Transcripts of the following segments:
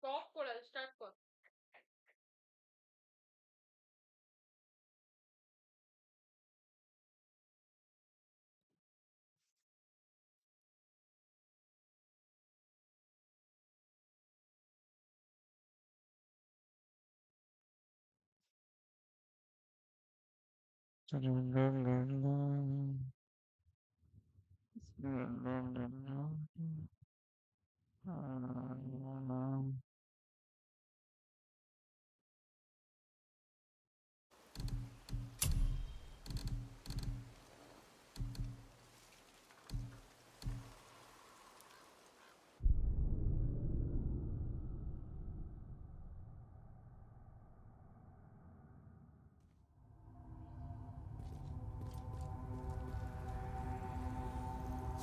Stop করে start কর।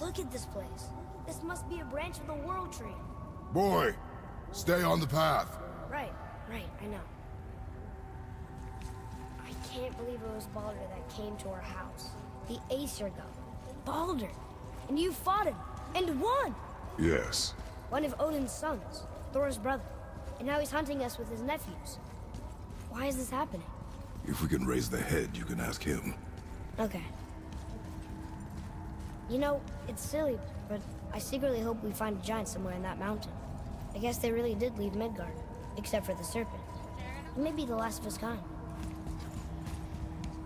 Look at this place. This must be a branch of the World Tree. Boy, stay on the path. Right, I know. I can't believe it was Baldur that came to our house. The Aesir god. Baldur! And you fought him, and won! Yes. One of Odin's sons, Thor's brother. And now he's hunting us with his nephews. Why is this happening? If we can raise the head, you can ask him. Okay. You know, it's silly, but I secretly hope we find a giant somewhere in that mountain. I guess they really did leave Midgard, except for the serpent. And maybe the last of his kind.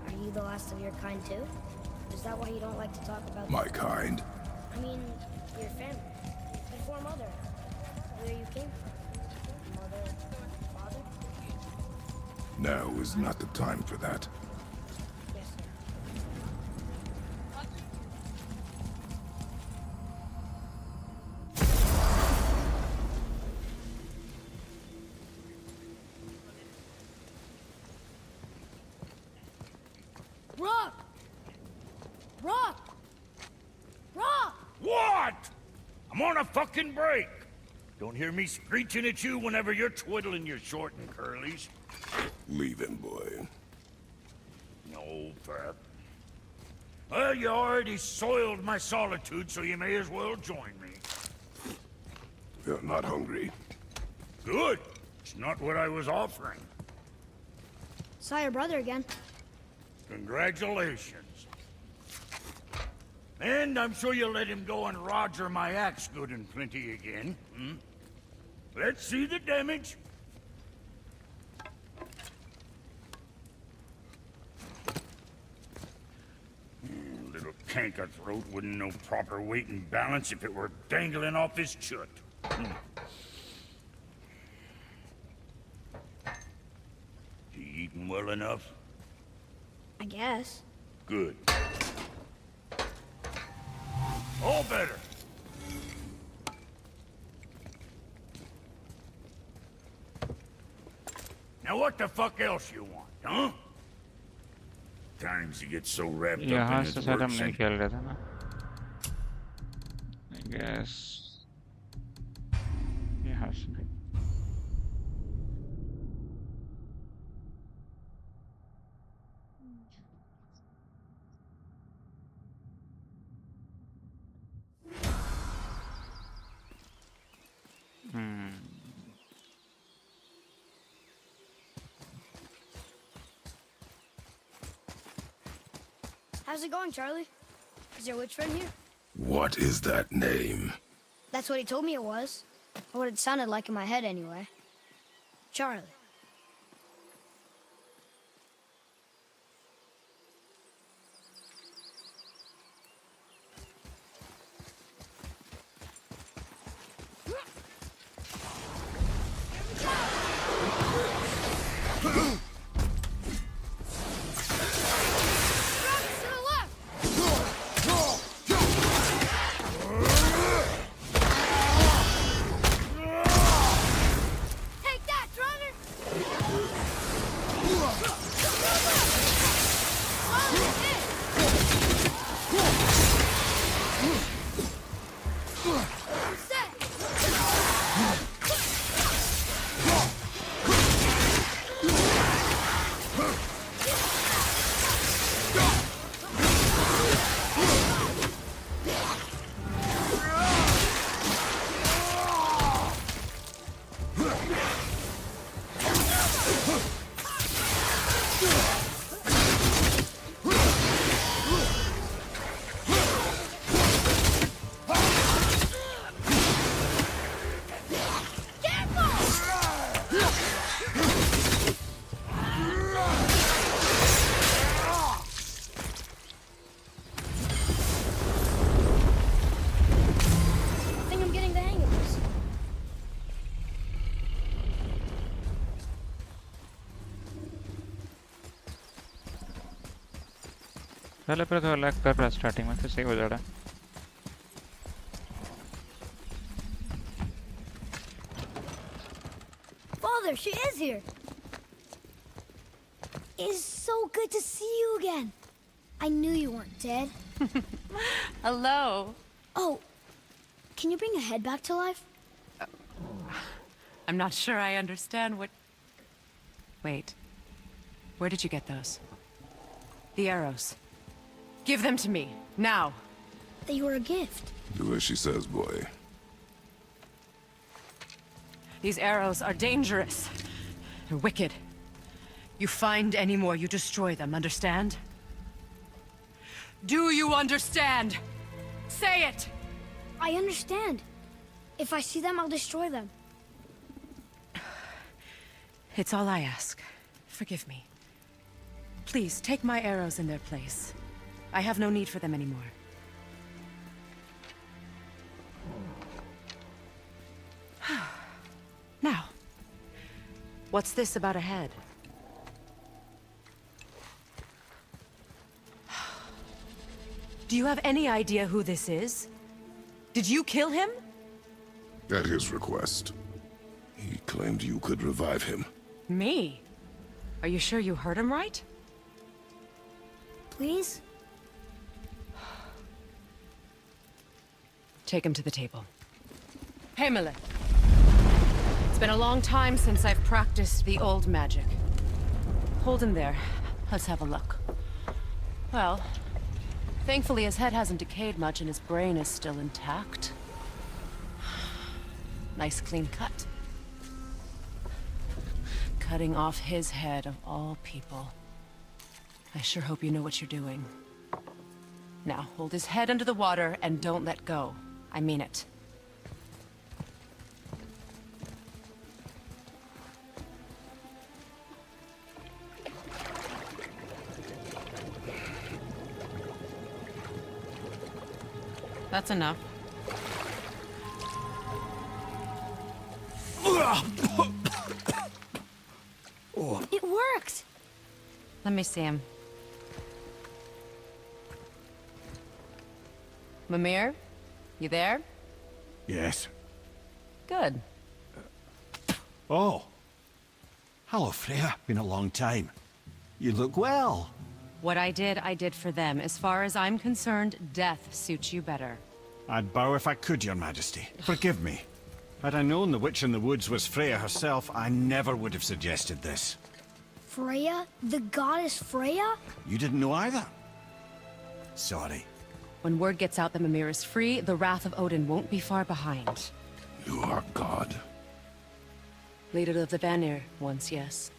Are you the last of your kind too? Is that why you don't like to talk about My kind? I mean, your family. Before Mother. Where you came from. Mother, father? Now is not the time for that. Yes, sir. Rock! Rock! Rock! What? I'm on a fucking break. Don't hear me screeching at you whenever you're twiddling your short and curlies. Leave him, boy. No, Pat. Well, you already soiled my solitude, so you may as well join me. You're not hungry. Good. It's not what I was offering. Saw your brother again. Congratulations. And I'm sure you'll let him go and roger my axe good and plenty again. Hmm? Let's see the damage. Little canker throat wouldn't know proper weight and balance if it were dangling off his chut. He eating well enough? I guess. Good. All better. Now what the fuck else you want, huh? Times you get so wrapped up यहाँ in से his शायद हम works नहीं and... खेल रहे थे ना I guess यहाँ से How's it going, Charlie? Is your witch friend here? What is that name? That's what he told me it was. Or what it sounded like in my head, anyway. Charlie. पहले पर तो lag कर रहा starting में, फिर सही हो जा रहा है। Father, she is here. It's so good to see you again. I knew you weren't dead. Hello. Oh, can you bring a head back to life? I'm not sure I understand what... Wait. Where did you get those? The arrows. Give them to me, now. They were a gift. Do as she says, boy. These arrows are dangerous. They're wicked. You find any more, you destroy them, understand? Do you understand? Say it! I understand. If I see them, I'll destroy them. It's all I ask. Forgive me. Please, take my arrows in their place. I have no need for them anymore. Now, what's this about a head? Do you have any idea who this is? Did you kill him? At his request. He claimed you could revive him. Me? Are you sure you heard him right? Please? Take him to the table. Pamela. It's been a long time since I've practiced the old magic. Hold him there. Let's have a look. Well, thankfully his head hasn't decayed much and his brain is still intact. Nice clean cut. Cutting off his head of all people. I sure hope you know what you're doing. Now, hold his head under the water and don't let go. I mean it. That's enough. It worked! Let me see him. Mimir? You there? Yes. Good. Oh. Hello, Freya. Been a long time. You look well. What I did for them. As far as I'm concerned, death suits you better. I'd bow if I could, Your Majesty. Forgive me. Had I known the witch in the woods was Freya herself, I never would have suggested this. Freya? The goddess Freya? You didn't know either? Sorry. When word gets out that Mimir is free, the wrath of Odin won't be far behind. You are God. Leader of the Vanir, once yes,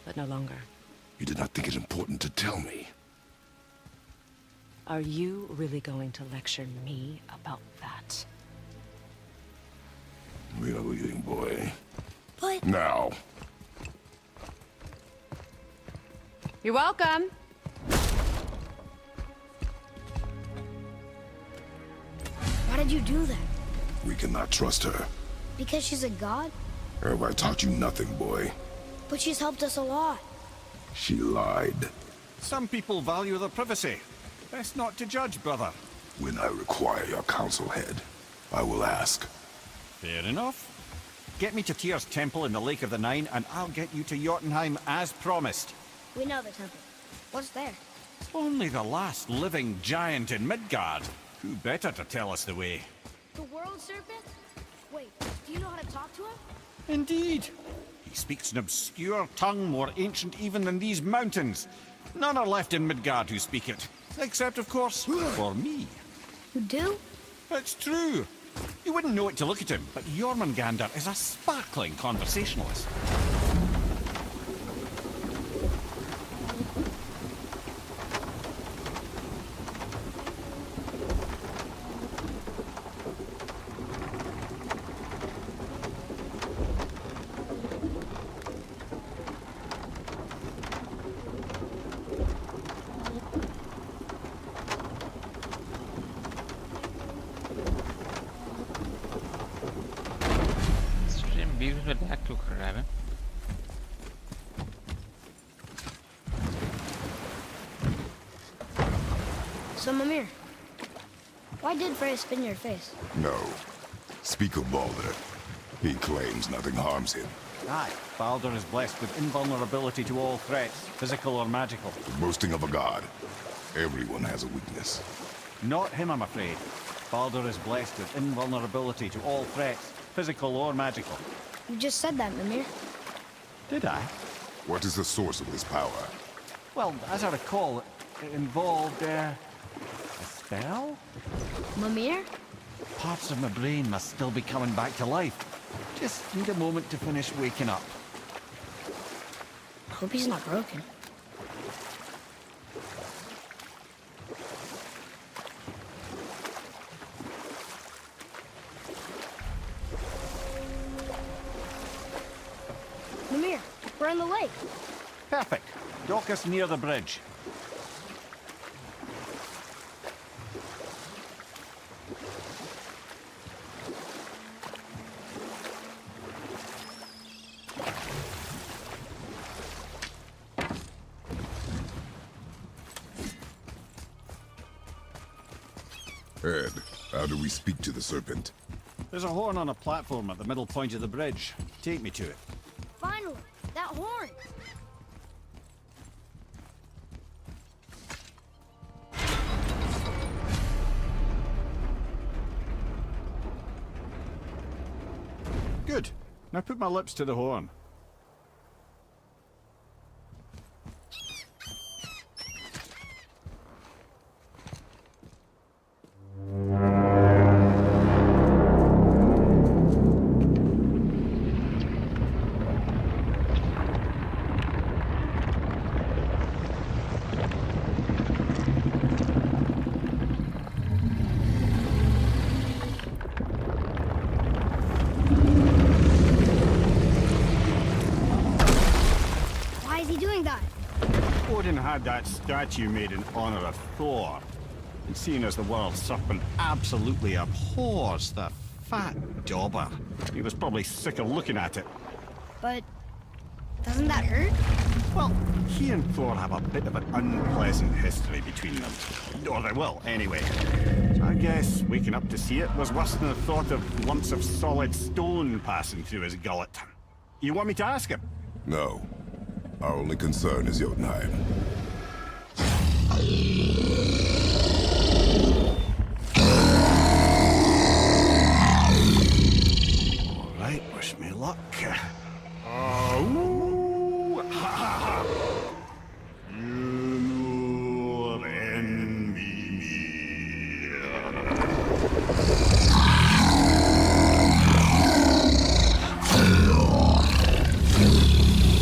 but no longer. You did not think it important to tell me. Are you really going to lecture me about that? We are leaving, boy. But... Now. You're welcome! Why did you do that? We cannot trust her. Because she's a god? Have I taught you nothing, boy? But she's helped us a lot. She lied. Some people value their privacy. Best not to judge, brother. When I require your council head, I will ask. Fair enough. Get me to Tyr's temple in the Lake of the Nine, and I'll get you to Jotunheim as promised. We know the temple. What's there? Only the last living giant in Midgard. Who better to tell us the way? The world serpent? Wait, do you know how to talk to him? Indeed. He speaks an obscure tongue more ancient even than these mountains. None are left in Midgard who speak it. Except, of course, for me. You do? It's true. You wouldn't know it to look at him, but Jormungandr is a sparkling conversationalist. Stream बीच में lag क्यों कर रहा है? So, Mimir, why did Freya spin your face? No. Speak of Baldur. He claims nothing harms him. Aye, Baldur is blessed with invulnerability to all threats, physical or magical. The boasting of a god. Everyone has a weakness. Not him, I'm afraid. Baldur is blessed with invulnerability to all threats, physical or magical. You just said that, Mimir. Did I? What is the source of this power? Well, as I recall, it involved, a spell? Mimir? Parts of my brain must still be coming back to life. Just need a moment to finish waking up. Hope he's not broken. Mimir, we're on the lake. Perfect. Dock us near the bridge. Ed, how do we speak to the serpent? There's a horn on a platform at the middle point of the bridge. Take me to it. Finally, that horn. Good. Now put my lips to the horn. Why is he doing that? Odin had that statue made in honor of Thor. And seeing as the world serpent absolutely abhors the fat dauber, he was probably sick of looking at it. But doesn't that hurt? Well, he and Thor have a bit of an unpleasant history between them. Or they will, anyway. So I guess waking up to see it was worse than the thought of lumps of solid stone passing through his gullet. You want me to ask him? No. Our only concern is Jotunheim. All right, wish me luck. Oh, ha ha ha. You envy me.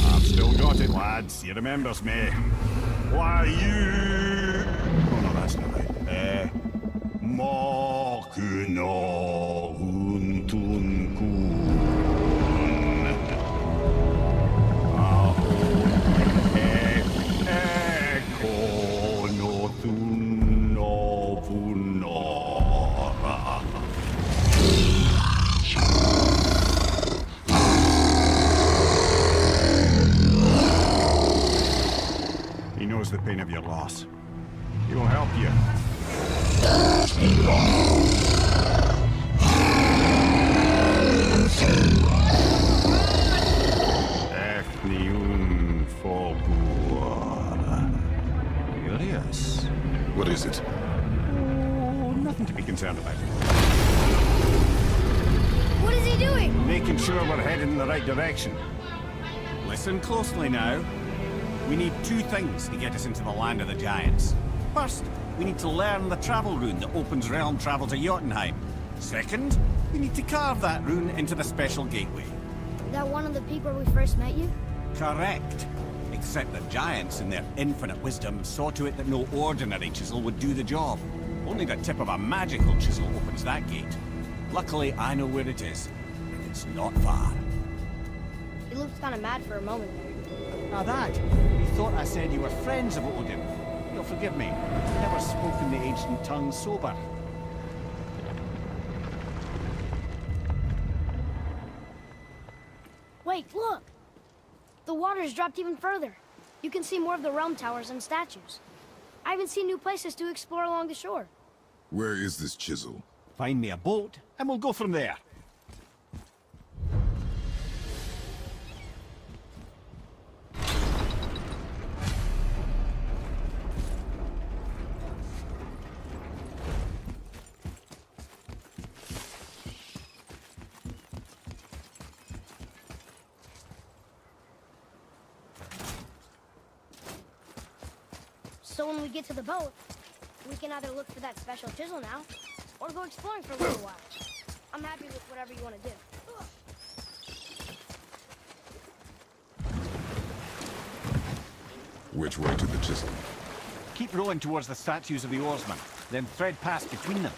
I've still got it, lads. He remembers me. Why, you... Oh, no, that's not right. Makuna huntun kun. Eko no thun no funora. He knows the pain of your loss. He will help you. Efniun Fogur. Curious. What is it? Oh, nothing to be concerned about. What is he doing? Making sure we're heading in the right direction. Listen closely now. We need two things to get us into the land of the giants. First, we need to learn the travel rune that opens realm travel to Jotunheim. Second, we need to carve that rune into the special gateway. That one of the people we first met you? Correct. Except the giants, in their infinite wisdom, saw to it that no ordinary chisel would do the job. Only the tip of a magical chisel opens that gate. Luckily, I know where it is, and it's not far. He looked kind of mad for a moment there. Now that, you thought I said you were friends of Odin. You'll forgive me. I've never spoken the ancient tongue sober. Wait, look! The water's dropped even further. You can see more of the realm towers and statues. I haven't seen new places to explore along the shore. Where is this chisel? Find me a boat, and we'll go from there. So when we get to the boat, we can either look for that special chisel now, or go exploring for a little while. I'm happy with whatever you want to do. Which way to the chisel? Keep rowing towards the statues of the oarsmen, then thread past between them.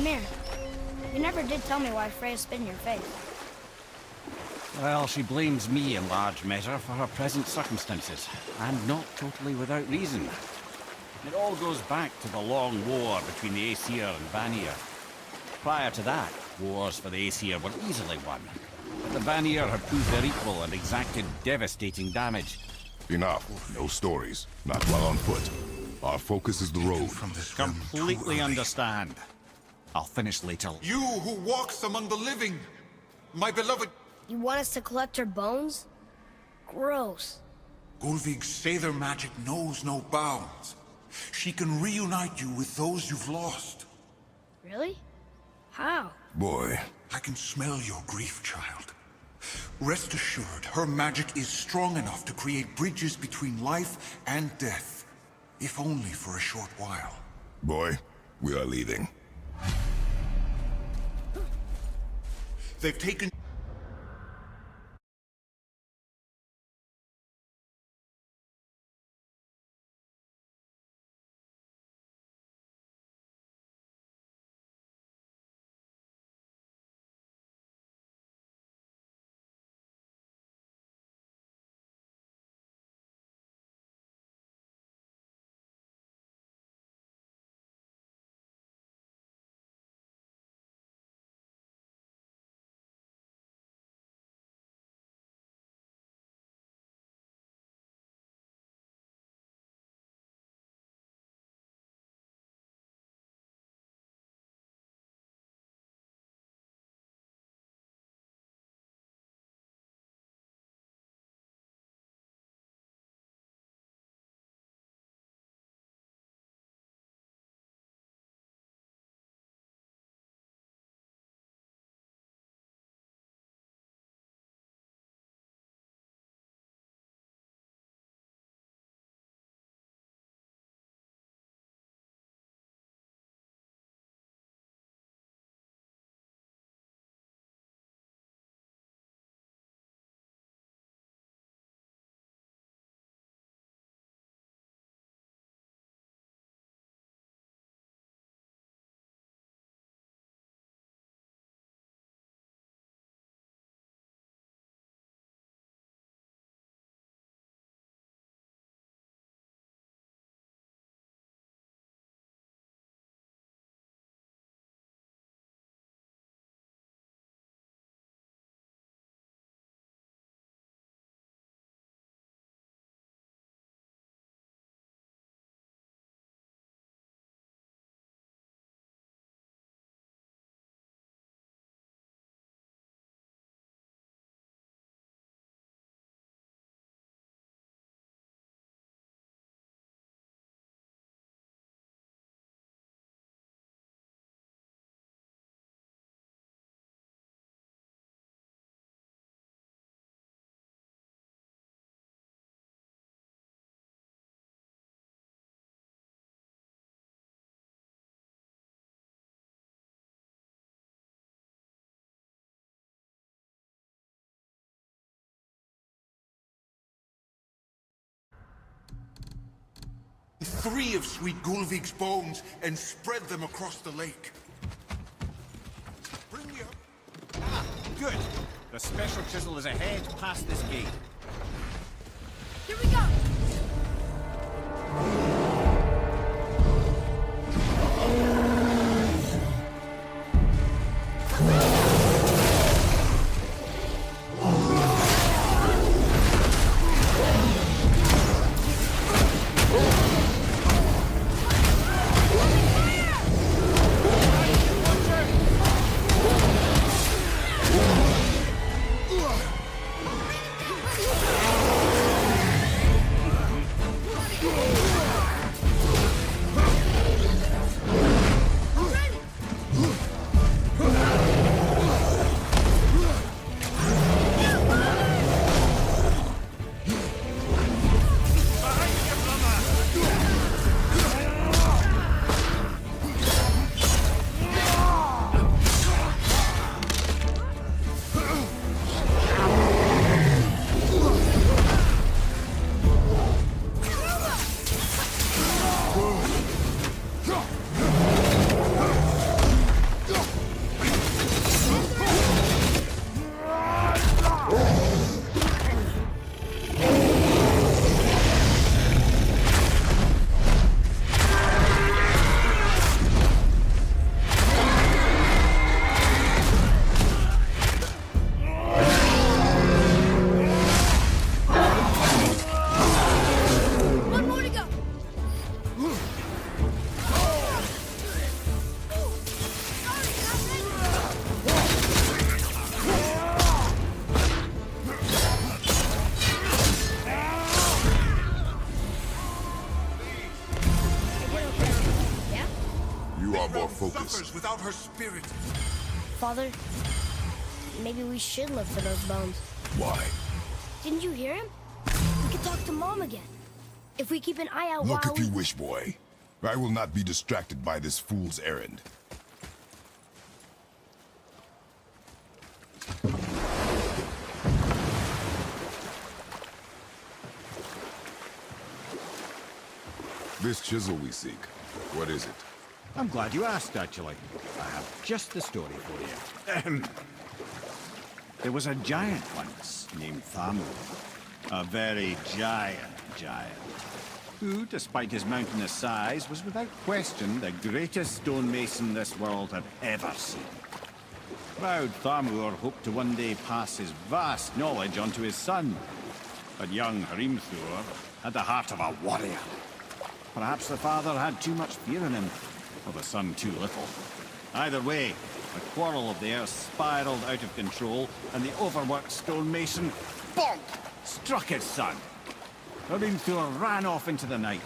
Mimir, you never did tell me why Freya spit in your face. Well, she blames me in large measure for her present circumstances, and not totally without reason. It all goes back to the long war between the Aesir and Vanir. Prior to that, wars for the Aesir were easily won. But the Vanir had proved their equal and exacted devastating damage. Enough. No stories. Not while on foot. Our focus is the road. From this realm Completely too early. understand. I'll finish later. You who walks among the living, my beloved. You want us to collect her bones? Gross. Gulvig's Sather magic knows no bounds. She can reunite you with those you've lost. Really? How? Boy, I can smell your grief, child. Rest assured, her magic is strong enough to create bridges between life and death, if only for a short while. boy, we are leaving. They've taken... three of sweet Gulvig's bones and spread them across the lake. Bring me up. Ah, good. The special chisel is ahead past this gate. Here we go! suffers without her spirit. Father, maybe we should look for those bones. Why? Didn't you hear him? We could talk to Mom again. If we keep an eye out Look while if you wish, boy. I will not be distracted by this fool's errand. This chisel we seek, what is it? I'm glad you asked, actually. I have just the story for you. There was a giant once named Thamu. A very giant, who, despite his mountainous size, was without question the greatest stonemason this world had ever seen. Proud Thamur hoped to one day pass his vast knowledge on to his son. But young Hrimthur had the heart of a warrior. Perhaps the father had too much fear in him, or the son too little. Either way, the quarrel of theirs spiraled out of control, and the overworked stonemason, bonk, struck his son. Hrimthur ran off into the night.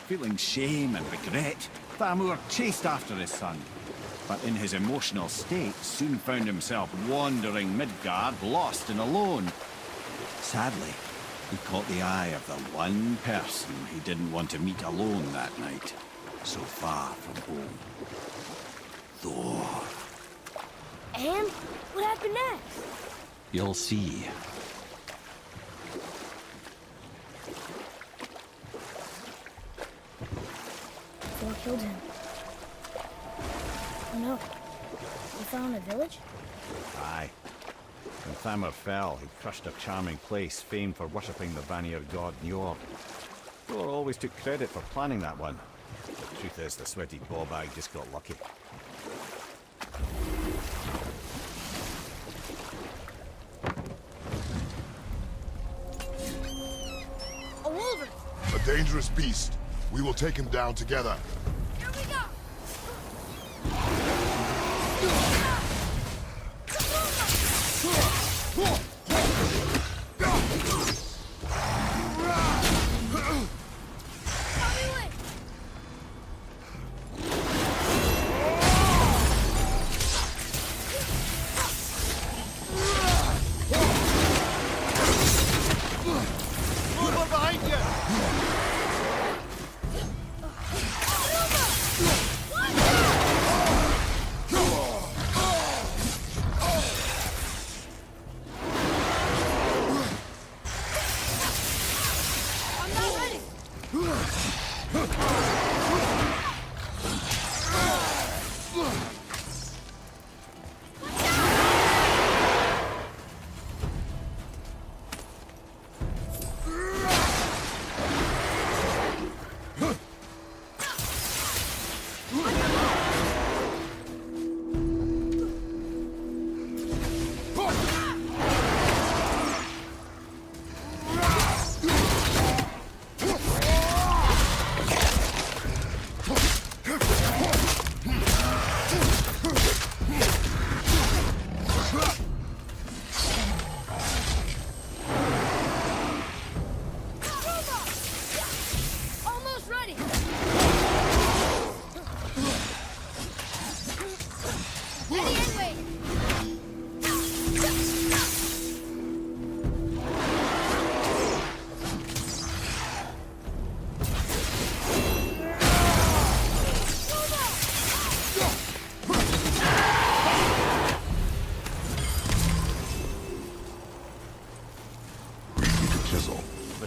Feeling shame and regret, Thamur chased after his son. But in his emotional state, soon found himself wandering Midgard, lost and alone. Sadly, he caught the eye of the one person he didn't want to meet alone that night, so far from home. Thor. And what happened next? You'll see. Thor killed him. Oh no. We found a village? Aye. When Thamur fell, he crushed a charming place famed for worshipping the Vanir god Njord. Thor always took credit for planning that one. The truth is, the sweaty ballbag just got lucky. A wolverine! A dangerous beast. We will take him down together. Here we go!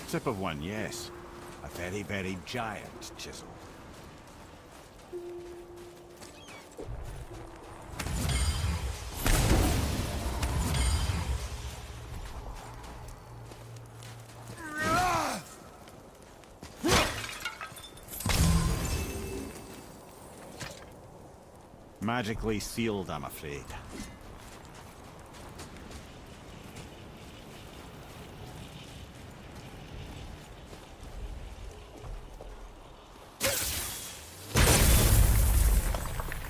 Tip of one, yes. A very, very giant chisel. Magically sealed, I'm afraid.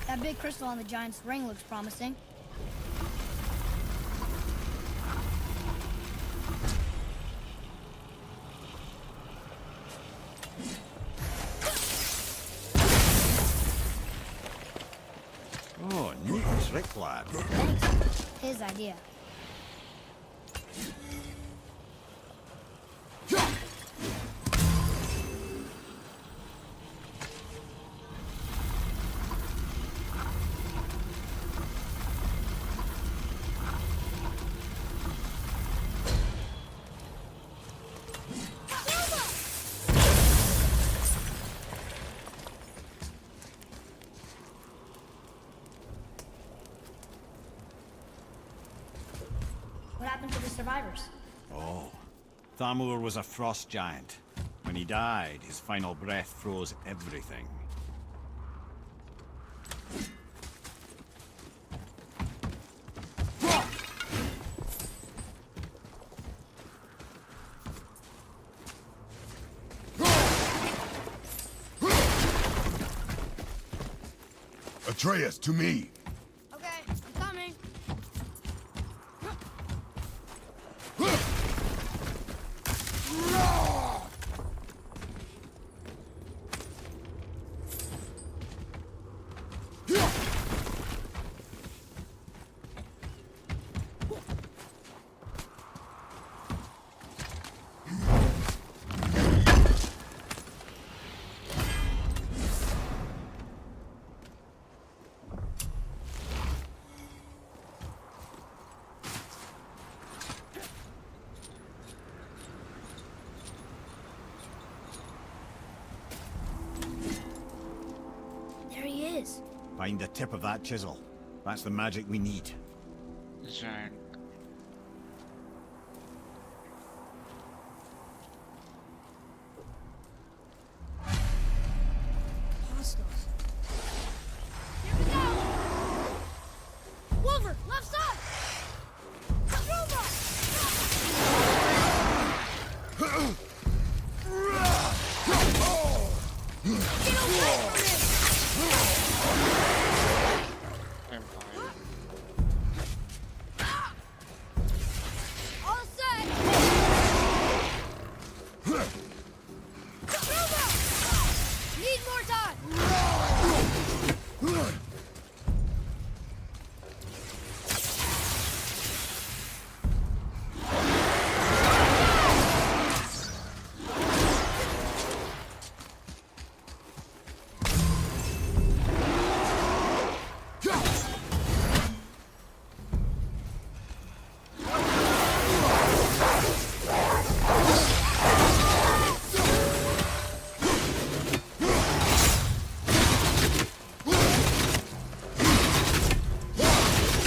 That big crystal on the giant's ring looks promising. Oh, neat trick, lad. Thanks. His idea. What happened to the survivors? Oh, Thamur was a frost giant. When he died, his final breath froze everything. Atreus, to me! Okay, I'm coming. There he is. Find the tip of that chisel. That's the magic we need. Giant. Hostiles. Here we go! Wolver, left side! Get away from Vampire. All set! Need more time!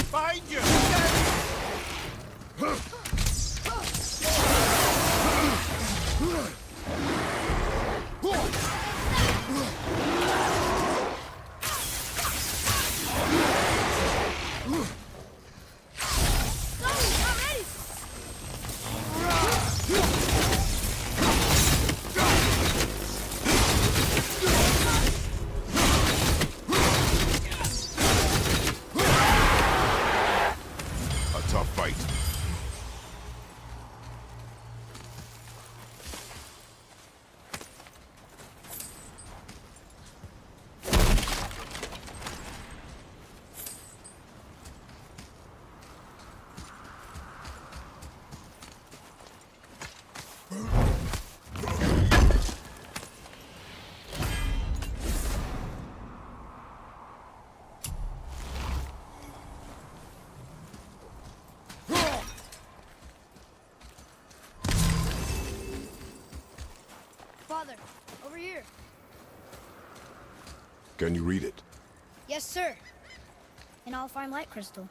Find you! A tough fight. Father, over here. Can you read it? Yes, sir. An all-fine light crystal.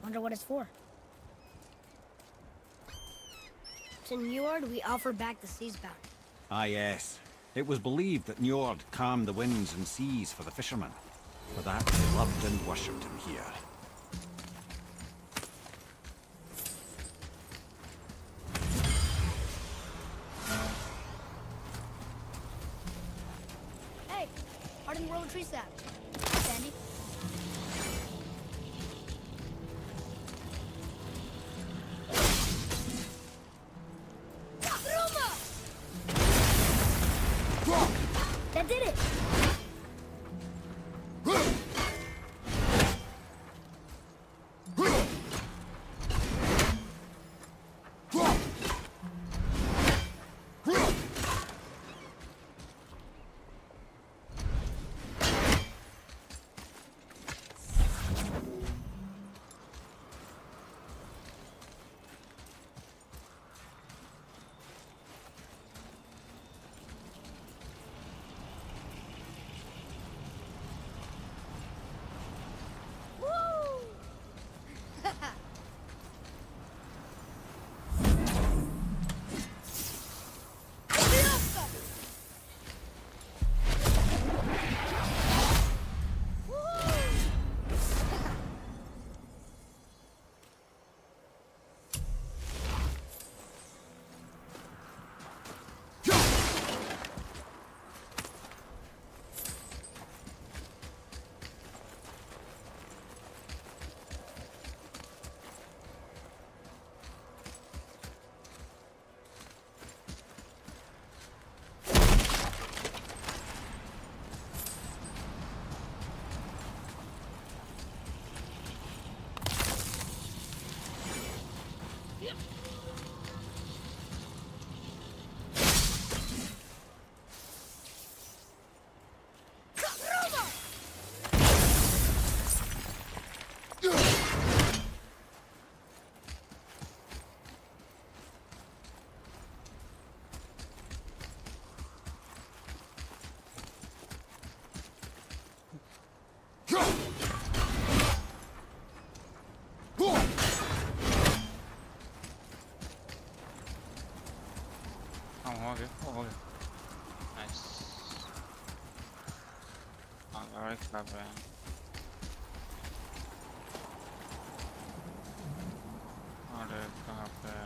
Wonder what it's for. To Njord, we offer back the sea's bounty. Ah, yes. It was believed that Njord calmed the winds and seas for the fishermen. For that, they loved and worshipped him here. Hey, Arden World Tree Sap. Sandy? That did it! Vabbè. Vabbè.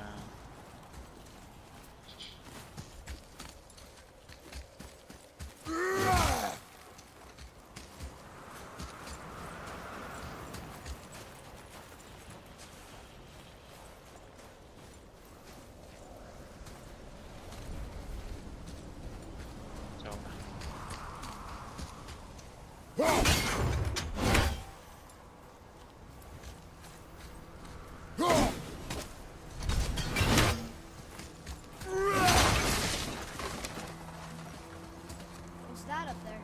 What's that up there?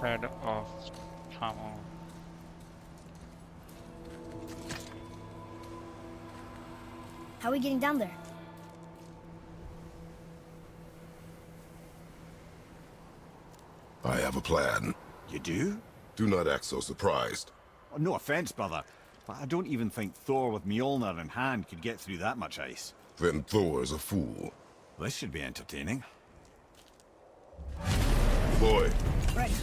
Head of Tamil. How are we getting down there? I have a plan. You do? Do not act so surprised. Oh, no offense, brother, but I don't even think Thor with Mjolnir in hand could get through that much ice. Then Thor's a fool. This should be entertaining. Boy, Ready.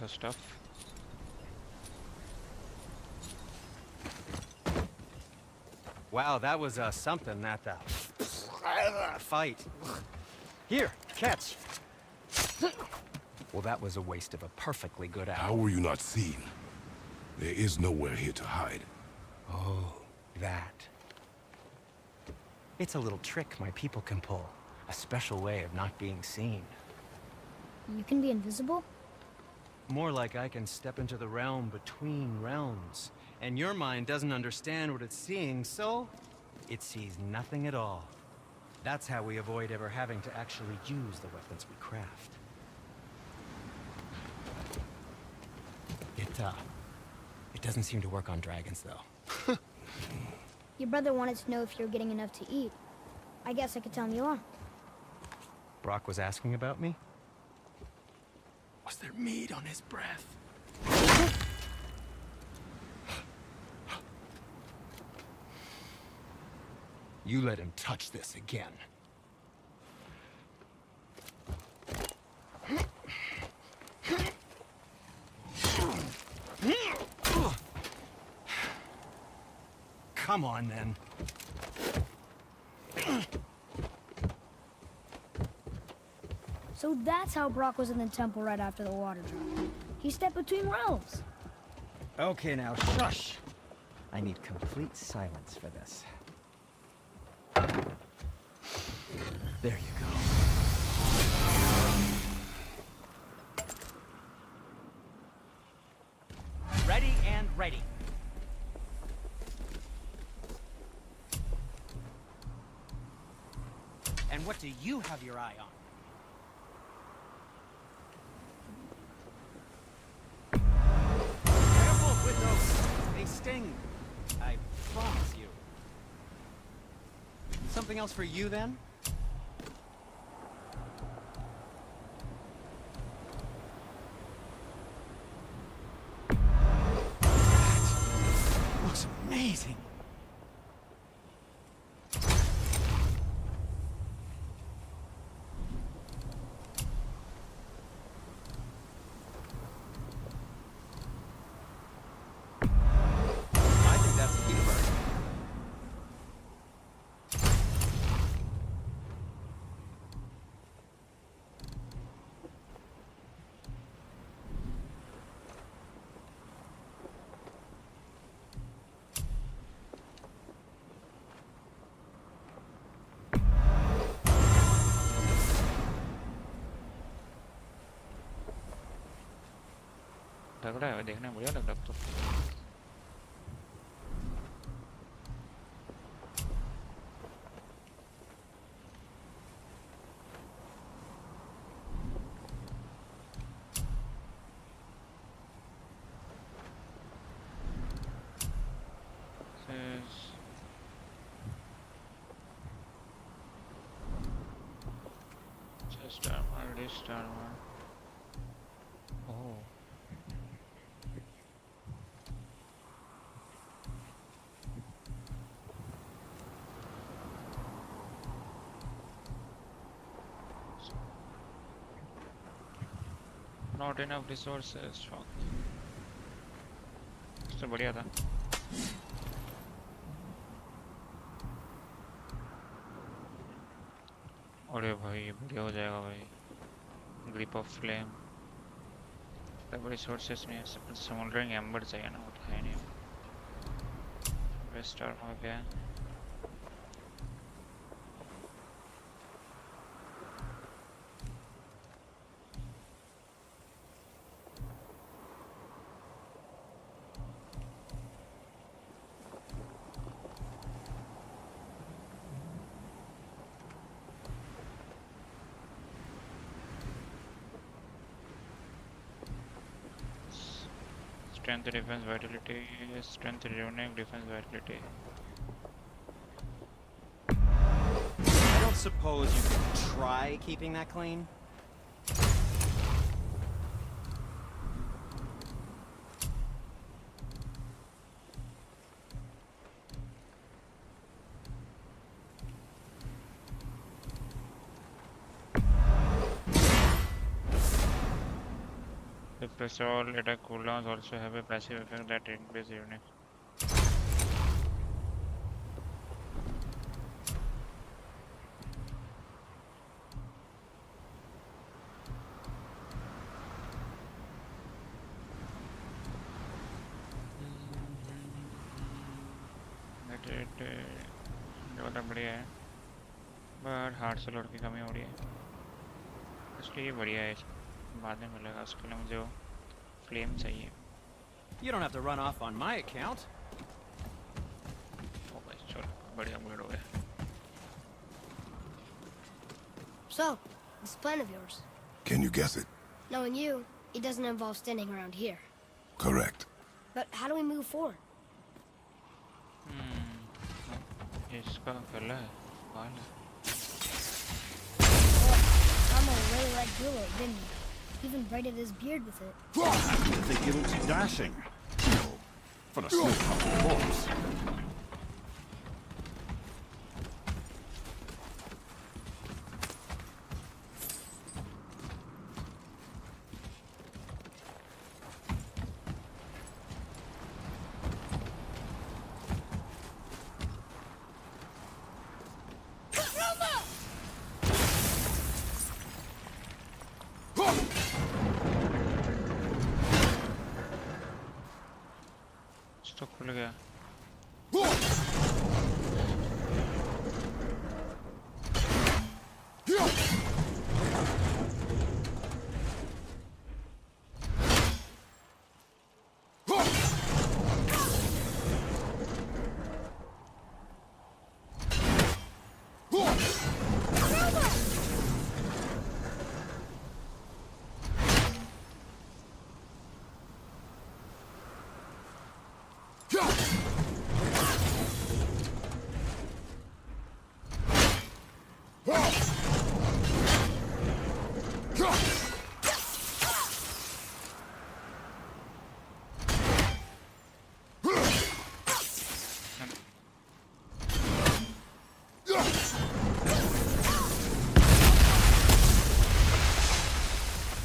her stuff. Wow, that was something, that fight. Here, catch. Well, that was a waste of a perfectly good hour. How were you not seen? There is nowhere here to hide. Oh, that. It's a little trick my people can pull. A special way of not being seen. You can be invisible? More like I can step into the realm between realms. And your mind doesn't understand what it's seeing, so it sees nothing at all. That's how we avoid ever having to actually use the weapons we craft. It doesn't seem to work on dragons, though. Your brother wanted to know if you're getting enough to eat. I guess I could tell him you are. Brock was asking about me? Was there meat on his breath? You let him touch this again. Come on, then. So that's how Brock was in the temple right after the water drop. He stepped between realms. Okay, now, shush. I need complete silence for this. There you go. Ready and ready. And what do you have your eye on? Careful with those. They sting. I promise you. Something else for you, then? That looks amazing. I think that's a universe. लग रहा है देखने में बढ़िया लग रहा है तो just armor, list armor. Oh. Not enough resources. Fuck. इससे बढ़िया था. अरे भाई बढ़िया हो जाएगा भाई. Grip of flame. तब resources में smoldering ember चाहिए ना वो तो है नहीं. West arm हो गया. Strength, defense, vitality, strength, runic, defense, vitality. I don't suppose you could try keeping that clean? Plus all attack cooldowns also have a passive effect that increases unit. वाला बढ़िया है बट हार्ड से load की कमी हो रही है इसलिए ये बढ़िया है बाद में मिलेगा उसके लिए मुझे वो फ्लेम चाहिए You don't have to run off on my account. ओ भाई चलो बढ़िया अपग्रेड हो गया So, this plan of yours. Can you guess it? Knowing you, it doesn't involve standing around here. Correct. But how do we move forward? इसका पहला है बाल है Elmo really liked Dulo, didn't he? Even braided his beard with it. I think he looks dashing. No, for a snow-covered corpse. तो खुल गया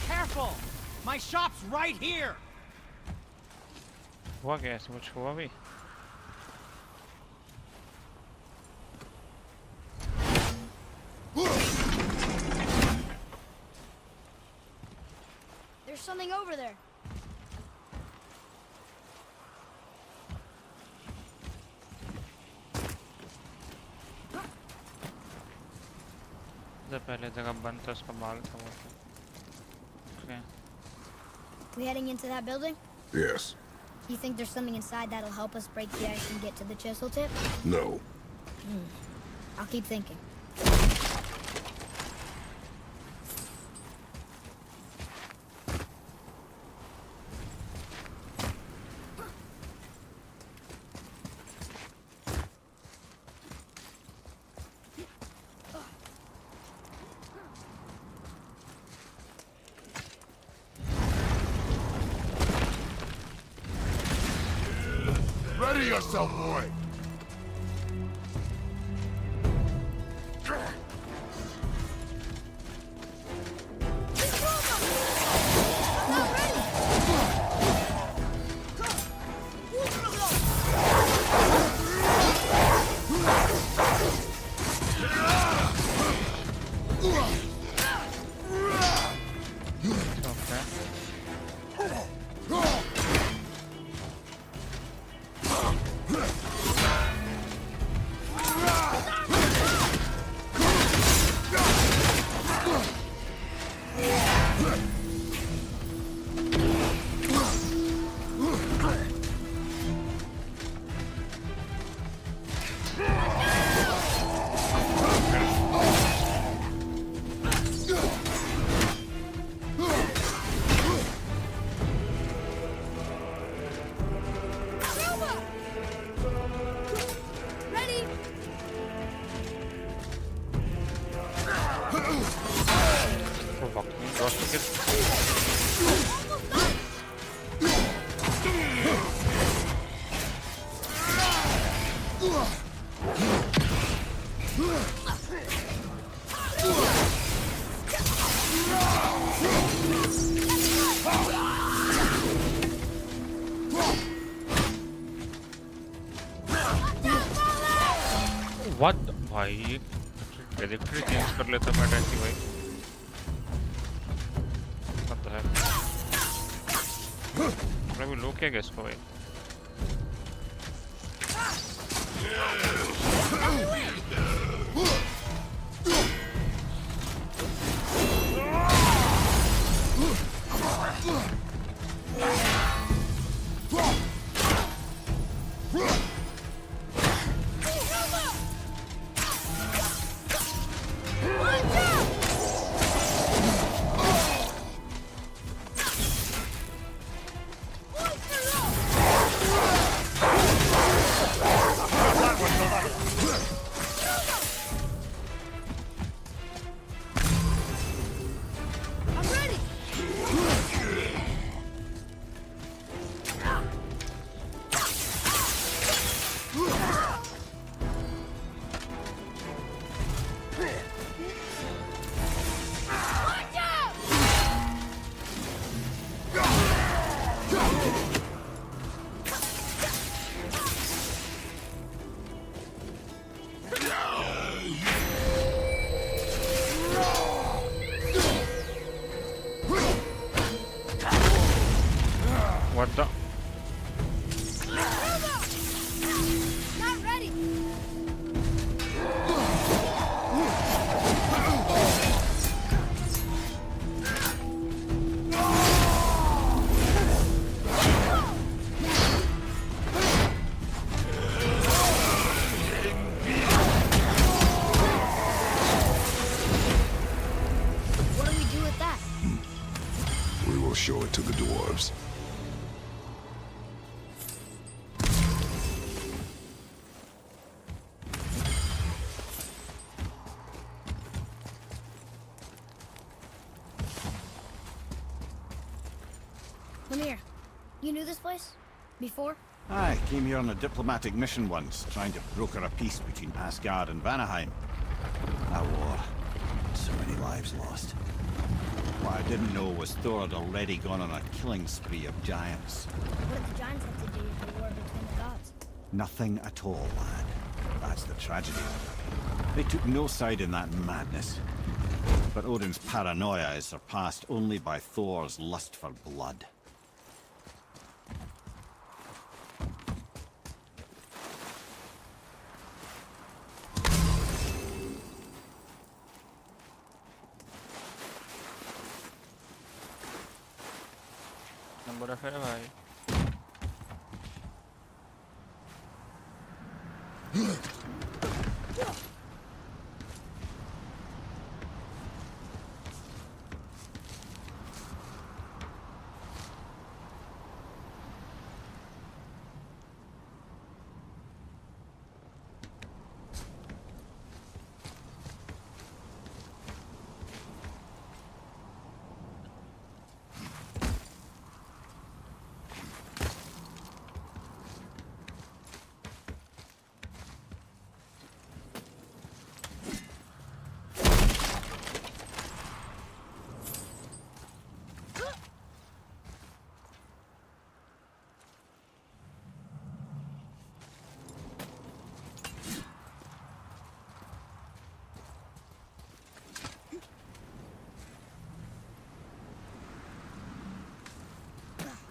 Careful! My shop's right here! हुआ क्या ऐसे कुछ हुआ भी There's something over there. जब पहले जगह बंद था उसका बाल था वो okay. We heading into that building? Yes. You think there's something inside that'll help us break the ice and get to the chisel tip? No. I'll keep thinking. Ready yourself, boy! Okay. What भाई trajectory change कर लेता मैं taxi भाई what the heck अभी लो क्या गया इसको भाई What the? Not ready. What do we do with that? We will show it to the dwarves. Come here. You knew this place? Before? I came here on a diplomatic mission once, trying to broker a peace between Asgard and Vanaheim. A war. So many lives lost. What I didn't know was Thor had already gone on a killing spree of giants. What did the giants have to do with the war between the gods? Nothing at all, lad. That's the tragedy. They took no side in that madness. But Odin's paranoia is surpassed only by Thor's lust for blood. Number है भाई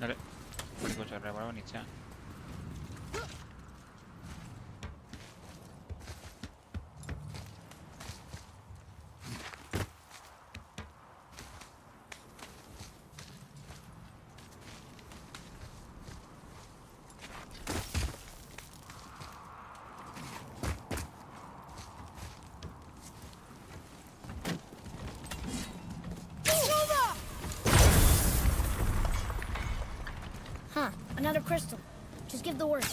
अरे बड़ी को चल रहा है बड़ा नीचे Huh, another crystal. Just give the word.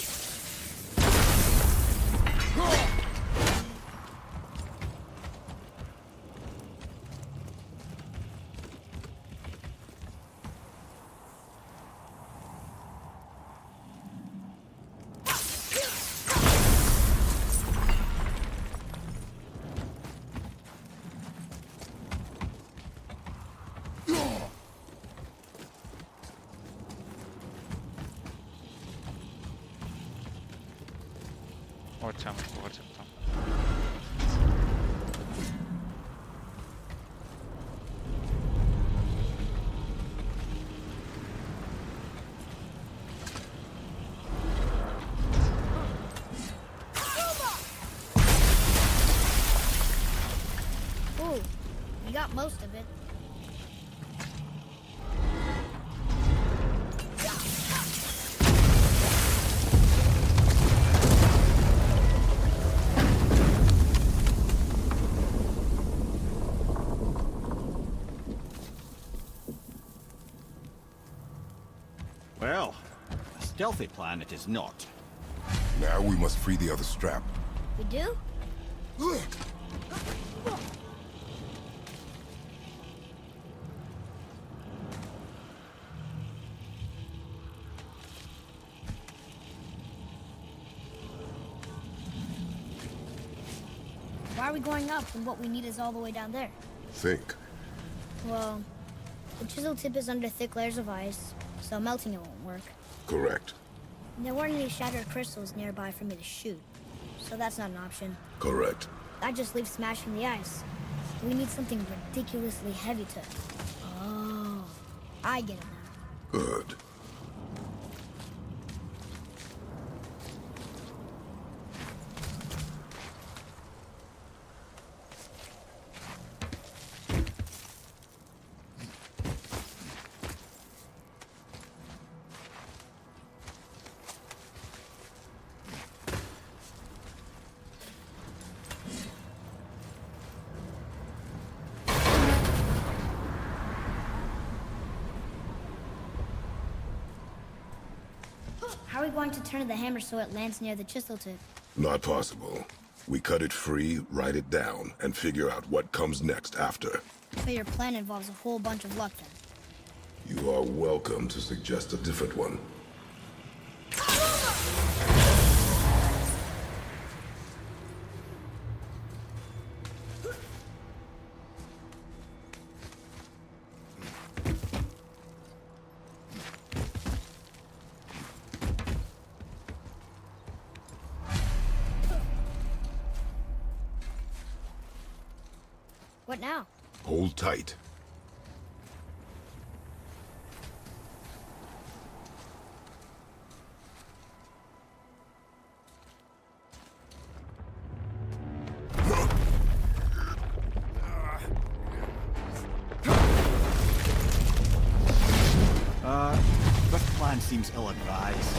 अच्छा मैं कर सकता हूँ Most of it. Well, a stealthy plan it is not. Now we must free the other strap. We do? Why are we going up when what we need is all the way down there? Think. Well, the chisel tip is under thick layers of ice, so melting it won't work. Correct. And there weren't any shattered crystals nearby for me to shoot, so that's not an option. Correct. That just leaves smashing the ice. We need something ridiculously heavy to... Oh, I get it now. Good. How are we going to turn the hammer so it lands near the chisel tip? Not possible. We cut it free, write it down, and figure out what comes next after. So your plan involves a whole bunch of luck then. You are welcome to suggest a different one. What now? Hold tight. This plan seems ill-advised.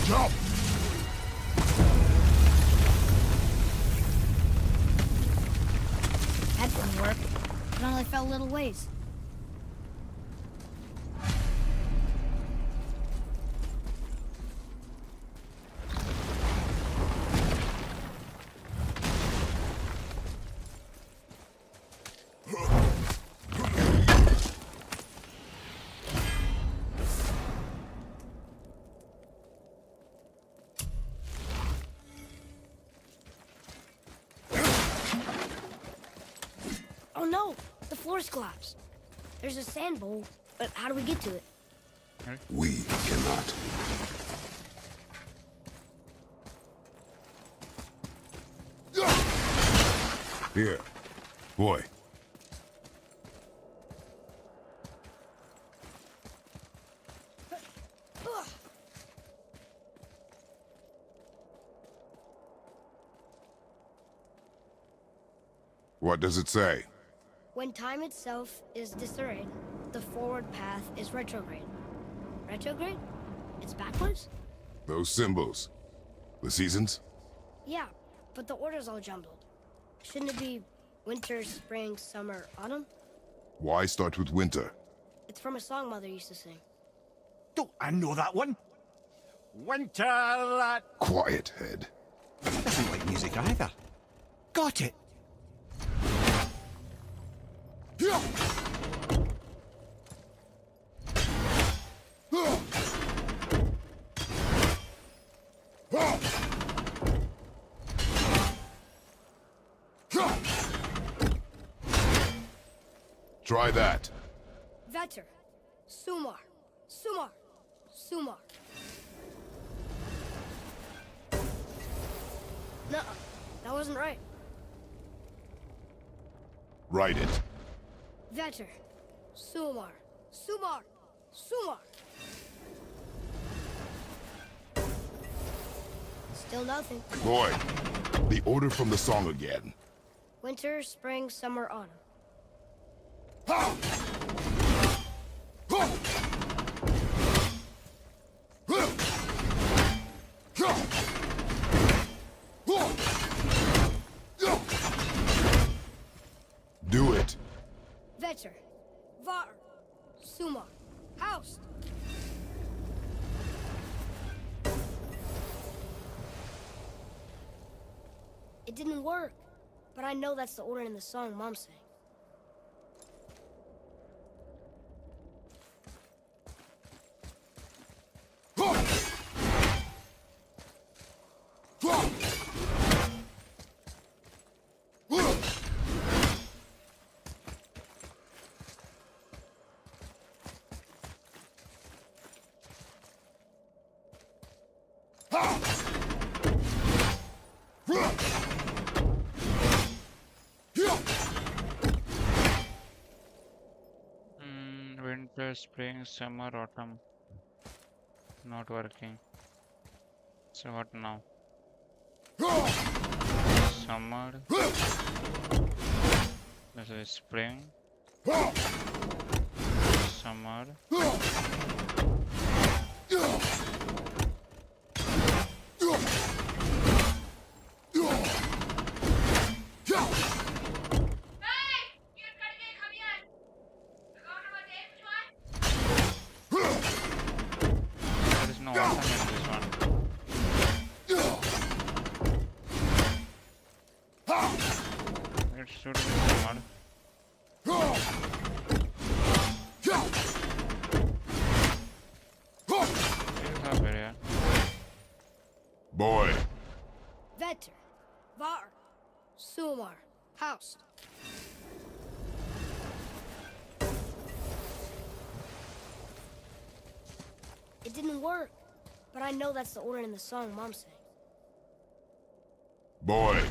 Jump! That didn't work. It only fell a little ways. Oh no! The floor's collapsed. There's a sand bowl, but how do we get to it? We cannot. Here. Boy. What does it say? When time itself is disarrayed, the forward path is retrograde. Retrograde? It's backwards? Those symbols. The seasons? Yeah, but the order's all jumbled. Shouldn't it be winter, spring, summer, autumn? Why start with winter? It's from a song Mother used to sing. Don't I know that one? Winter that... Quiet, head. Doesn't like music either. Got it. Try that. Vetter. Sumar. Sumar. Sumar. No, that wasn't right. Write it. Vetter. Sumar. Sumar. Sumar. Still nothing. Boy, The order from the song again. Winter, spring, summer, autumn. Do it. Vetter, Var, Suma, Haust. It didn't work, but I know that's the order in the song Mom sang. Winter, spring, summer, autumn. Not working. So what now? Summer. This is spring. Summer. There is no autumn in this one. It should be summer. Boy. Vetter, Var, Sumar, Haust. It didn't work, but I know that's the order in the song Mom sang. Boy.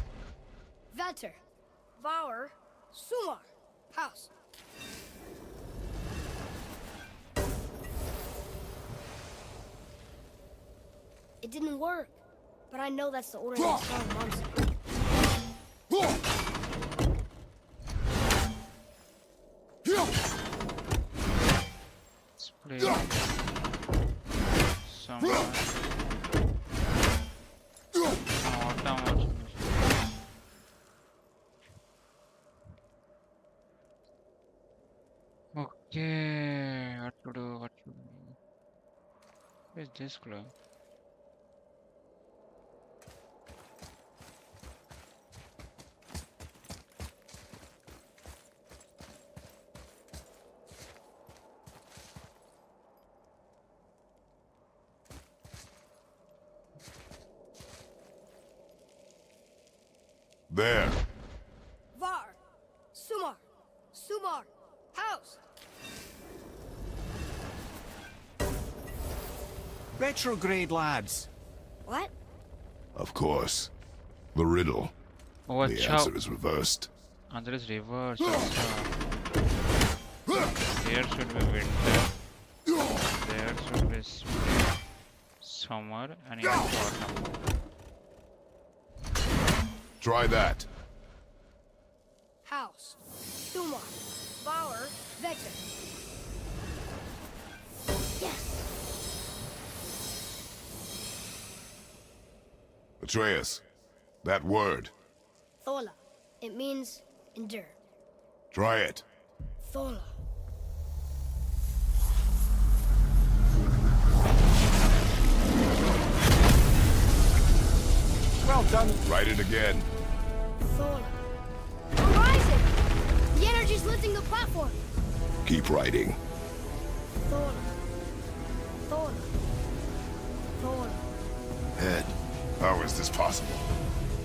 Vetter, Var, Sumar, Haust. It didn't work, but I know that's the order in the song Mom sang. Spring. Summer. Autumn also. Okay, what to do? What to do? Where's this clue? There. Var, Sumar, Sumar, Haust. Retrograde, lads. What? Of course. The riddle. Oh, The अच्छा. answer is reversed. Answer is reverse. अच्छा. There should be winter. There should be spring, summer, and here autumn. Try that. Haust, Sumar, Var, Vetter. Yes. Atreus. That word. Thola. It means endure. Try it. Thola. Well done. Write it again. Thola. Horizon! The energy's lifting the platform. Keep writing. Thola. Thola. Thola. Head. How is this possible?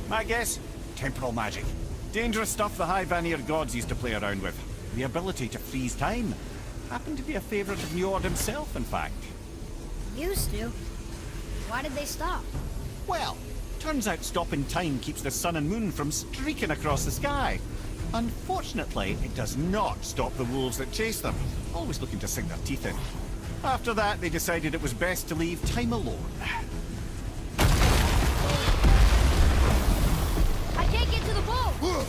My guess? Temporal magic. Dangerous stuff the High Vanir gods used to play around with. The ability to freeze time. Happened to be a favourite of Njord himself, in fact. Used to. Why did they stop? Well, turns out stopping time keeps the sun and moon from streaking across the sky. Unfortunately, it does not stop the wolves that chase them, always looking to sink their teeth in. After that, they decided it was best to leave time alone. can't get to the boat!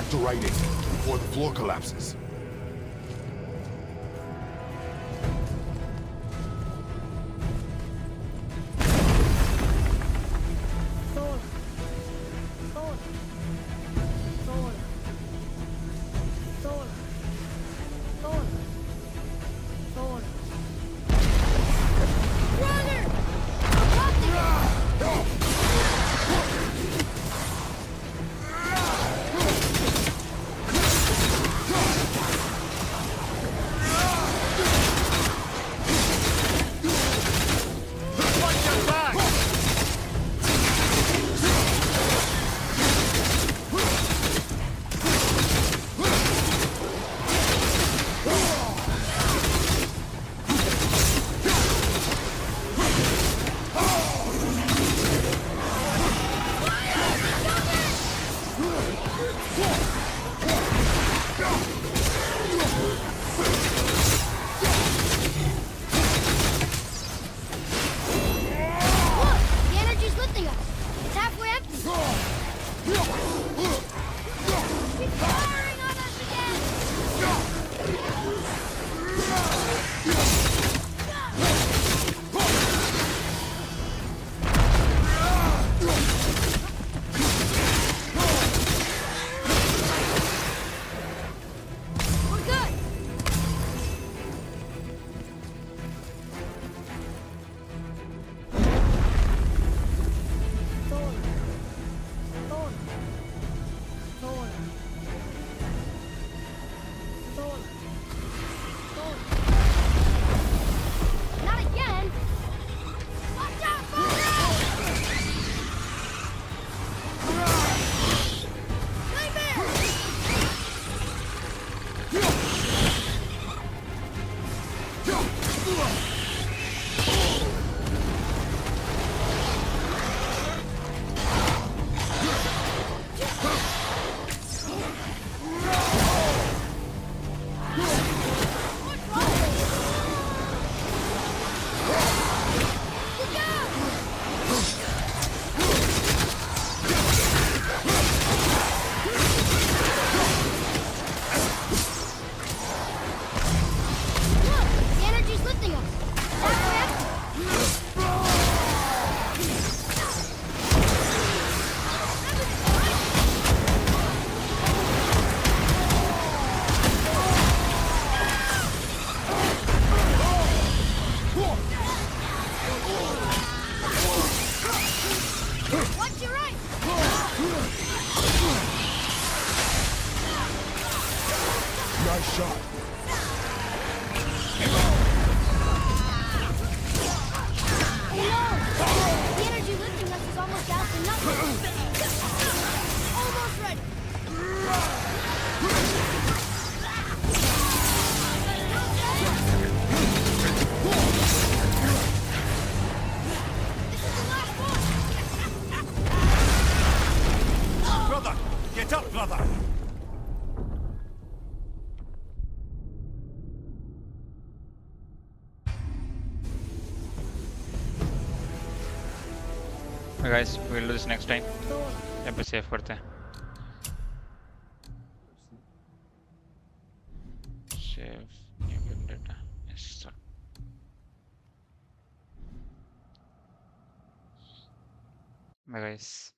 To righting before the floor collapses. Nice shot. guys, we'll do this next time. यहाँ पे save करते हैं. Save new game data. Yes, sir. Bye guys.